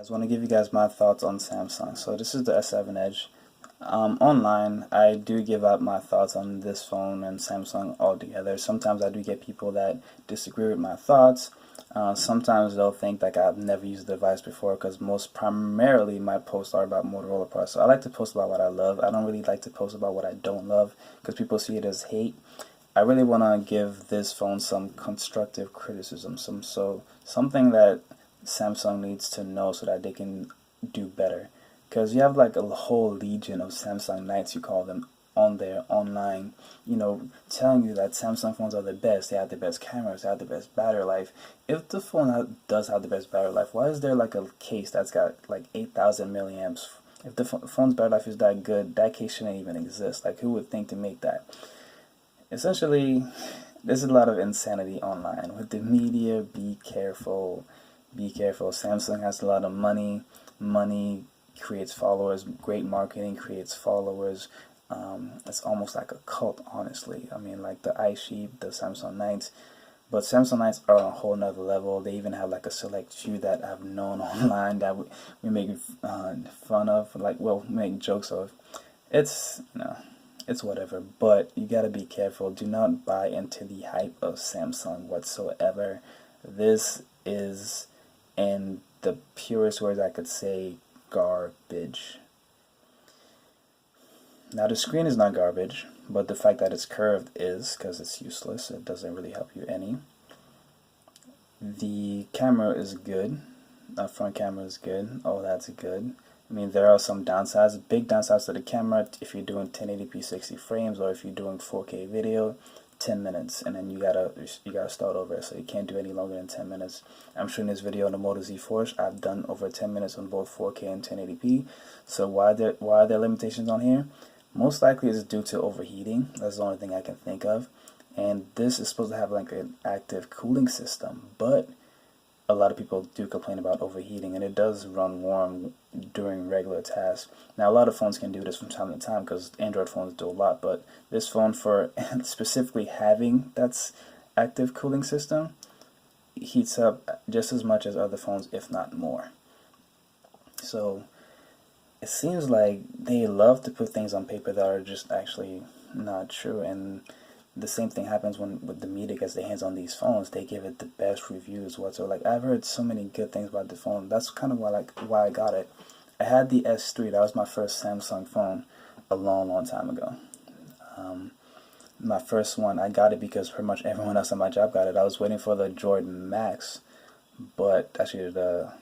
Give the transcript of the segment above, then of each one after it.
I want to give you guys my thoughts on Samsung. So this is the S7 Edge. Online, I do give out my thoughts on this phone and Samsung altogether. Sometimes I do get people that disagree with my thoughts. Sometimes they'll think like I've never used the device before because most primarily my posts are about Motorola products. So I like to post about what I love. I don't really like to post about what I don't love because people see it as hate. I really want to give this phone some constructive criticism, something that Samsung needs to know so that they can do better. Because you have like a whole legion of Samsung Knights, you call them, on there online, telling you that Samsung phones are the best. They have the best cameras, they have the best battery life. If the phone does have the best battery life, why is there like a case that's got like 8,000 milliamps? If the phone's battery life is that good, that case shouldn't even exist. Like, who would think to make that? Essentially, there's a lot of insanity online with the media. Be careful. Be careful. Samsung has a lot of money. Money creates followers. Great marketing creates followers. It's almost like a cult, honestly. I mean, like the iSheep, the Samsung Knights. But Samsung Knights are on a whole nother level. They even have like a select few that I've known online that we make fun of, like, well, make jokes of. It's, it's whatever, but you gotta be careful. Do not buy into the hype of Samsung whatsoever. This is, in the purest words I could say, garbage. Now the screen is not garbage, but the fact that it's curved is, because it's useless. It doesn't really help you any. The camera is good. The front camera is good. Oh, that's good. I mean, there are some downsides, big downsides to the camera. If you're doing 1080p 60 frames, or if you're doing 4K video, 10 minutes, and then you gotta start over, so you can't do any longer than 10 minutes. I'm showing this video on the Moto Z Force. I've done over 10 minutes on both 4K and 1080p. So why are there limitations on here? Most likely it's due to overheating. That's the only thing I can think of. And this is supposed to have like an active cooling system, but a lot of people do complain about overheating, and it does run warm during regular tasks. Now, a lot of phones can do this from time to time because Android phones do a lot, but this phone, for specifically having that active cooling system, heats up just as much as other phones, if not more. So it seems like they love to put things on paper that are just actually not true, and the same thing happens with the media gets their hands on these phones. They give it the best reviews whatsoever. Like, I've heard so many good things about the phone. That's kind of why I got it. I had the S3. That was my first Samsung phone a long time ago. My first one, I got it because pretty much everyone else on my job got it. I was waiting for the Jordan Max, but actually the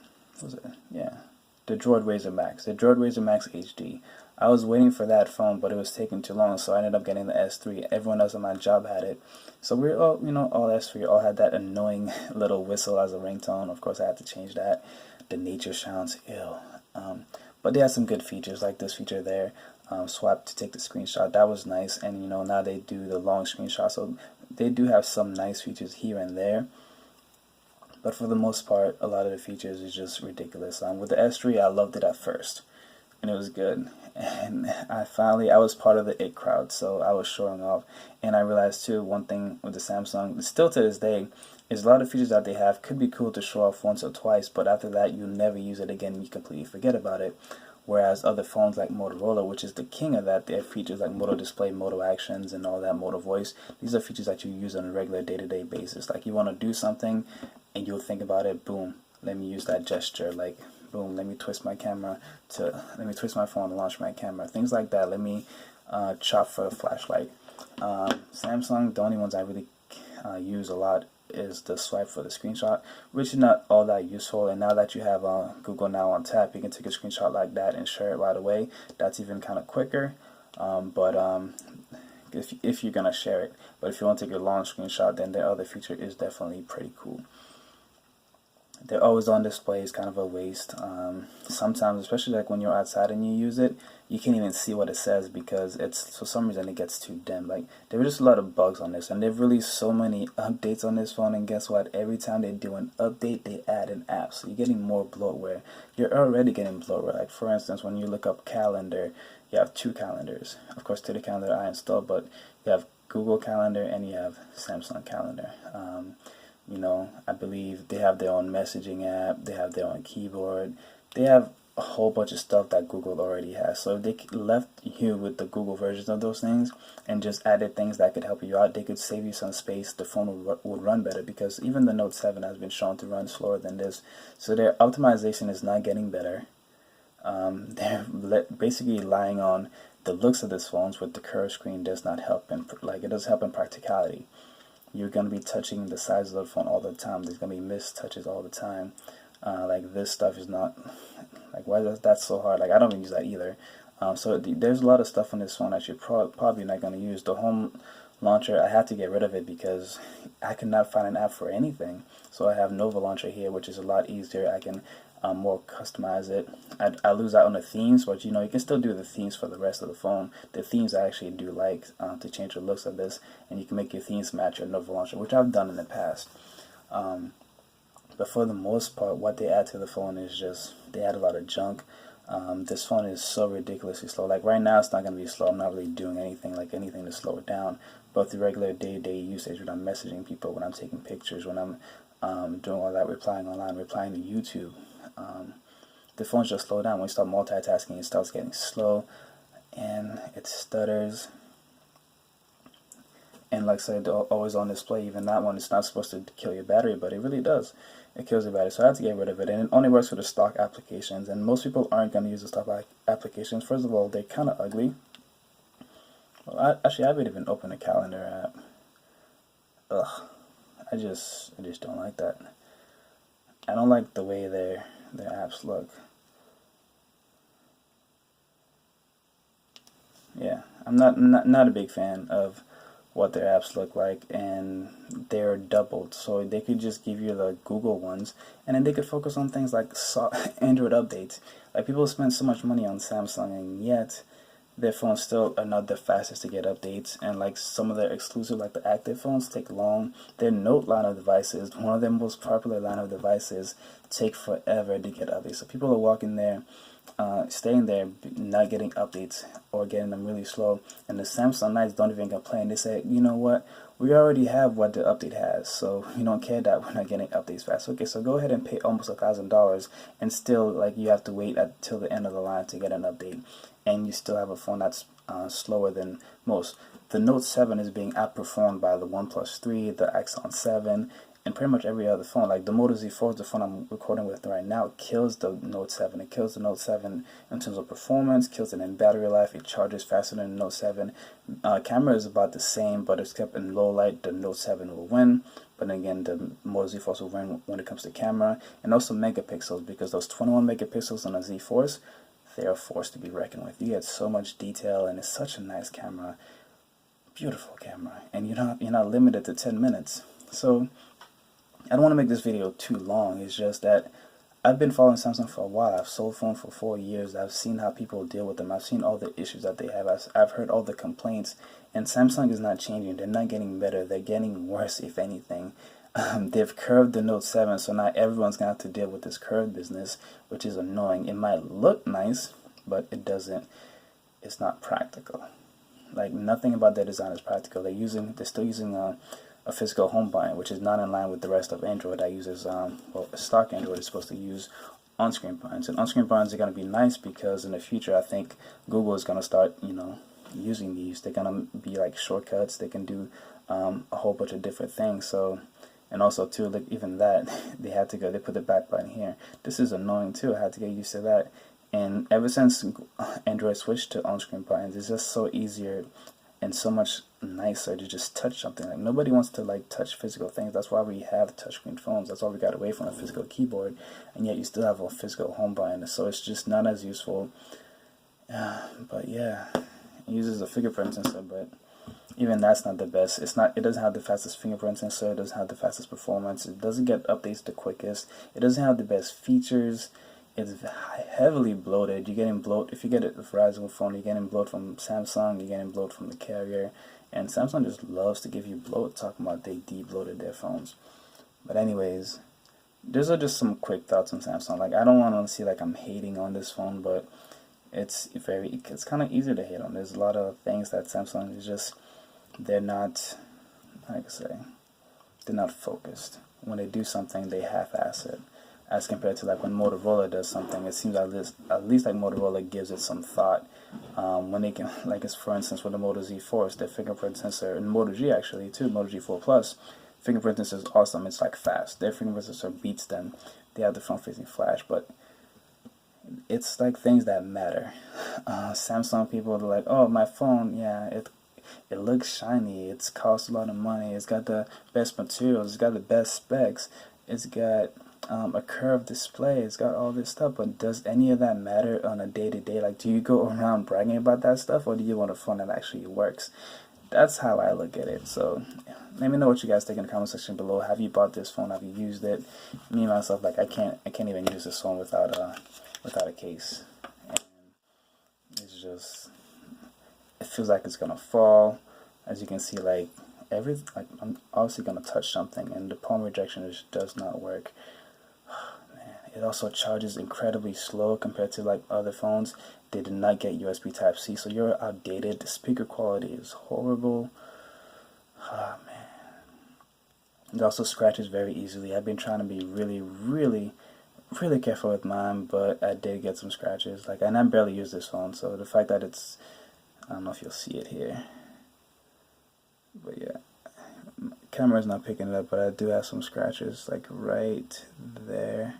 Droid Razr Max, the Droid Razr Max HD. I was waiting for that phone, but it was taking too long, so I ended up getting the S3. Everyone else on my job had it, so we all, all S3, all had that annoying little whistle as a ringtone. Of course, I had to change that. The nature sounds ill, but they had some good features, like this feature there, swipe to take the screenshot. That was nice, and now they do the long screenshot, so they do have some nice features here and there. But for the most part, a lot of the features is just ridiculous. With the S3, I loved it at first, and it was good. And I was part of the it crowd, so I was showing off. And I realized too, one thing with the Samsung, still to this day, is a lot of features that they have could be cool to show off once or twice, but after that, you never use it again. You completely forget about it. Whereas other phones like Motorola, which is the king of that, they have features like Moto Display, Moto Actions, and all that, Moto Voice. These are features that you use on a regular day-to-day basis. Like, you want to do something, and you'll think about it, boom, let me use that gesture. Like, boom, let me twist my phone to launch my camera. Things like that. Let me chop for a flashlight. Samsung, the only ones I really use a lot is the swipe for the screenshot, which is not all that useful. And now that you have Google Now on tap, you can take a screenshot like that and share it right away. That's even kind of quicker. If you're gonna share it, but if you want to take a long screenshot, then the other feature is definitely pretty cool. They're always on display is kind of a waste. Sometimes, especially like when you're outside and you use it, you can't even see what it says because for some reason it gets too dim. Like, there were just a lot of bugs on this, and they've released so many updates on this phone, and guess what? Every time they do an update, they add an app, so you're getting more bloatware. You're already getting bloatware. Like, for instance, when you look up calendar, you have two calendars. Of course, to the calendar I installed, but you have Google Calendar and you have Samsung Calendar. I believe they have their own messaging app, they have their own keyboard, they have a whole bunch of stuff that Google already has. So if they left you with the Google versions of those things and just added things that could help you out, they could save you some space. The phone would run better, because even the Note 7 has been shown to run slower than this. So their optimization is not getting better. They're basically relying on the looks of these phones, with the curved screen does not help in, like, it doesn't help in practicality. You're going to be touching the sides of the phone all the time. There's going to be missed touches all the time. Like, this stuff is not, like, why is that so hard? Like, I don't even use that either. So there's a lot of stuff on this phone that you're probably not going to use. The home launcher, I had to get rid of it because I could not find an app for anything. So I have Nova Launcher here, which is a lot easier. I can more customize it. I lose out on the themes, but you know, you can still do the themes for the rest of the phone. The themes I actually do like to change the looks of this, and you can make your themes match your Nova Launcher, which I've done in the past. But for the most part, what they add to the phone is just, they add a lot of junk. This phone is so ridiculously slow. Like right now, it's not going to be slow. I'm not really doing anything to slow it down. But the regular day-to-day usage, when I'm messaging people, when I'm taking pictures, when I'm doing all that, replying online, replying to YouTube, the phone's just slow down. When you start multitasking, it starts getting slow, and it stutters. And like I said, always on display, even that one, it's not supposed to kill your battery, but it really does. It kills your battery, so I had to get rid of it. And it only works for the stock applications, and most people aren't going to use the stock applications. First of all, they're kind of ugly. Well, actually, I haven't even opened a calendar app. Ugh, I just don't like that. I don't like the way their apps look. Yeah, I'm not a big fan of what their apps look like, and they're doubled, so they could just give you the Google ones, and then they could focus on things like Android updates. Like, people spend so much money on Samsung, and yet their phones still are not the fastest to get updates, and like some of their exclusive, like the active phones, take long. Their Note line of devices, one of their most popular line of devices, take forever to get updates. So people are walking there, staying there, not getting updates, or getting them really slow. And the Samsung Knights don't even complain. They say, you know what, we already have what the update has, so we don't care that we're not getting updates fast. Okay, so go ahead and pay almost $1,000, and still, like, you have to wait until the end of the line to get an update, and you still have a phone that's slower than most. The Note 7 is being outperformed by the OnePlus 3, the Axon 7, and pretty much every other phone. Like the Moto Z4, the phone I'm recording with right now, kills the Note 7. It kills the Note 7 in terms of performance, kills it in battery life. It charges faster than the Note 7. Camera is about the same, but it's kept in low light. The Note 7 will win. But again, the Moto Z4 will win when it comes to camera. And also megapixels, because those 21 megapixels on the Z4s, they are forced to be reckoned with. You get so much detail, and it's such a nice camera. Beautiful camera. And you're not limited to 10 minutes. So I don't want to make this video too long. It's just that I've been following Samsung for a while. I've sold phones for 4 years. I've seen how people deal with them. I've seen all the issues that they have. I've heard all the complaints. And Samsung is not changing. They're not getting better. They're getting worse, if anything. They've curved the Note 7, so now everyone's going to have to deal with this curved business, which is annoying. It might look nice, but it's not practical. Like, nothing about their design is practical. They're still using a physical home button, which is not in line with the rest of Android that uses, stock Android is supposed to use on-screen buttons. And on-screen buttons are going to be nice because in the future, I think Google is going to start, using these. They're going to be like shortcuts. They can do a whole bunch of different things. So, and also too, like, even that, they put the back button here. This is annoying too. I had to get used to that. And ever since Android switched to on-screen buttons, it's just so easier and so much nicer to just touch something. Like, nobody wants to like touch physical things. That's why we have touchscreen phones. That's why we got away from a physical keyboard, and yet you still have a physical home button. So it's just not as useful. But yeah, it uses a fingerprint sensor, but even that's not the best. It doesn't have the fastest fingerprint sensor. It doesn't have the fastest performance. It doesn't get updates the quickest. It doesn't have the best features. It's heavily bloated. You're getting bloat. If you get a Verizon phone, you're getting bloat from Samsung. You're getting bloat from the carrier. And Samsung just loves to give you bloat, talking about they de-bloated their phones. But anyways, those are just some quick thoughts on Samsung. Like, I don't want to see like I'm hating on this phone, but it's kind of easy to hate on. There's a lot of things that Samsung is just, they're not, like I say, they're not focused. When they do something, they half-ass it. as compared to like when Motorola does something. It seems at least like Motorola gives it some thought. When they can, like it's for instance with the Moto Z Force, their fingerprint sensor, and Moto G actually too, Moto G4 Plus, fingerprint sensor is awesome. It's like fast. Their fingerprint sensor beats them. They have the front-facing flash, but it's like things that matter. Samsung people are like, oh, my phone, yeah, it looks shiny, it's cost a lot of money, it's got the best materials, it's got the best specs, it's got a curved display, it's got all this stuff, but does any of that matter on a day-to-day? Like, do you go around bragging about that stuff, or do you want a phone that actually works? That's how I look at it. So let me know what you guys think in the comment section below. Have you bought this phone? Have you used it? Me myself, like I can't even use this phone without a case. And it's just, it feels like it's gonna fall. As you can see, like I'm obviously gonna touch something, and the palm rejection just does not work. Man, it also charges incredibly slow compared to like other phones. They did not get USB Type-C, so you're outdated. The speaker quality is horrible. Ah, man. It also scratches very easily. I've been trying to be really careful with mine, but I did get some scratches. Like, and I barely use this phone, so the fact that it's, I don't know if you'll see it here, but yeah, camera's not picking it up, but I do have some scratches, like right there.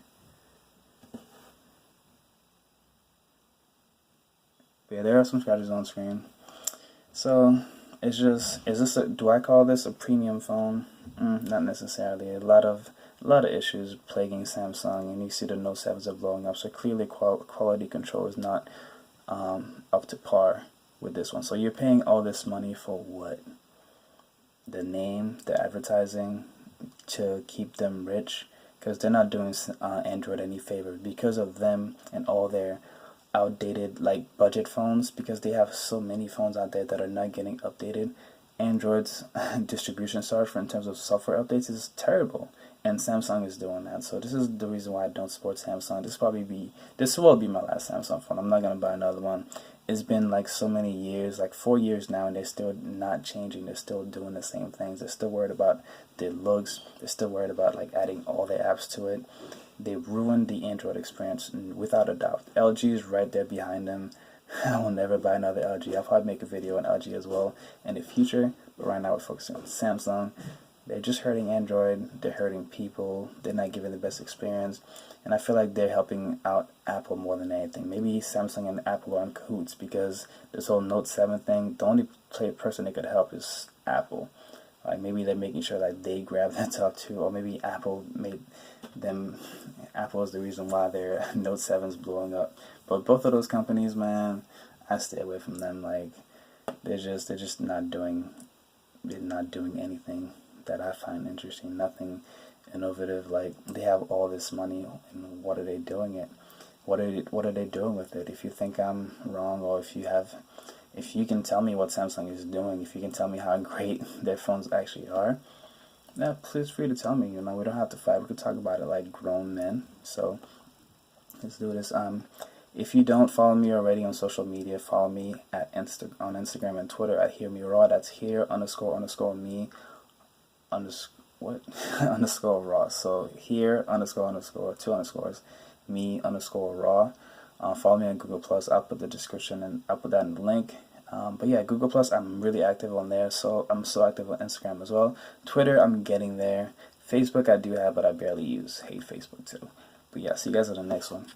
But yeah, there are some scratches on screen. So it's just, do I call this a premium phone? Not necessarily. A lot of issues plaguing Samsung, and you see the Note 7s are blowing up. So clearly, quality control is not up to par with this one. So you're paying all this money for what? The name, the advertising, to keep them rich, because they're not doing Android any favor because of them and all their outdated like budget phones, because they have so many phones out there that are not getting updated. Android's distribution software in terms of software updates is terrible, and Samsung is doing that. So this is the reason why I don't support Samsung. This will be my last Samsung phone. I'm not gonna buy another one. It's been like so many years, like 4 years now, and they're still not changing. They're still doing the same things. They're still worried about their looks. They're still worried about like adding all their apps to it. They ruined the Android experience without a doubt. LG is right there behind them. I will never buy another LG. I'll probably make a video on LG as well in the future, but right now we're focusing on Samsung. They're just hurting Android. They're hurting people. They're not giving the best experience, and I feel like they're helping out Apple more than anything. Maybe Samsung and Apple are in cahoots, because this whole Note 7 thing, the only person they could help is Apple. Like maybe they're making sure that they grab that top too, or maybe Apple made them. Apple is the reason why their Note 7's blowing up. But both of those companies, man, I stay away from them. Like they're just not doing anything that I find interesting. Nothing innovative. Like they have all this money, and what are they doing it? What are they doing with it? If you think I'm wrong, or if you can tell me what Samsung is doing, if you can tell me how great their phones actually are, yeah, please free to tell me. You know, we don't have to fight. We can talk about it like grown men. So let's do this. If you don't follow me already on social media, follow me at on Instagram and Twitter at Hear Me Raw. That's here _ me underscore raw. So here _ two underscores me _ raw. Follow me on Google Plus. I'll put the description, and I'll put that in the link. But yeah, Google Plus, I'm really active on there. So I'm so active on Instagram as well. Twitter, I'm getting there. Facebook, I do have, but I barely use. Hate Facebook too. But yeah, see you guys in the next one.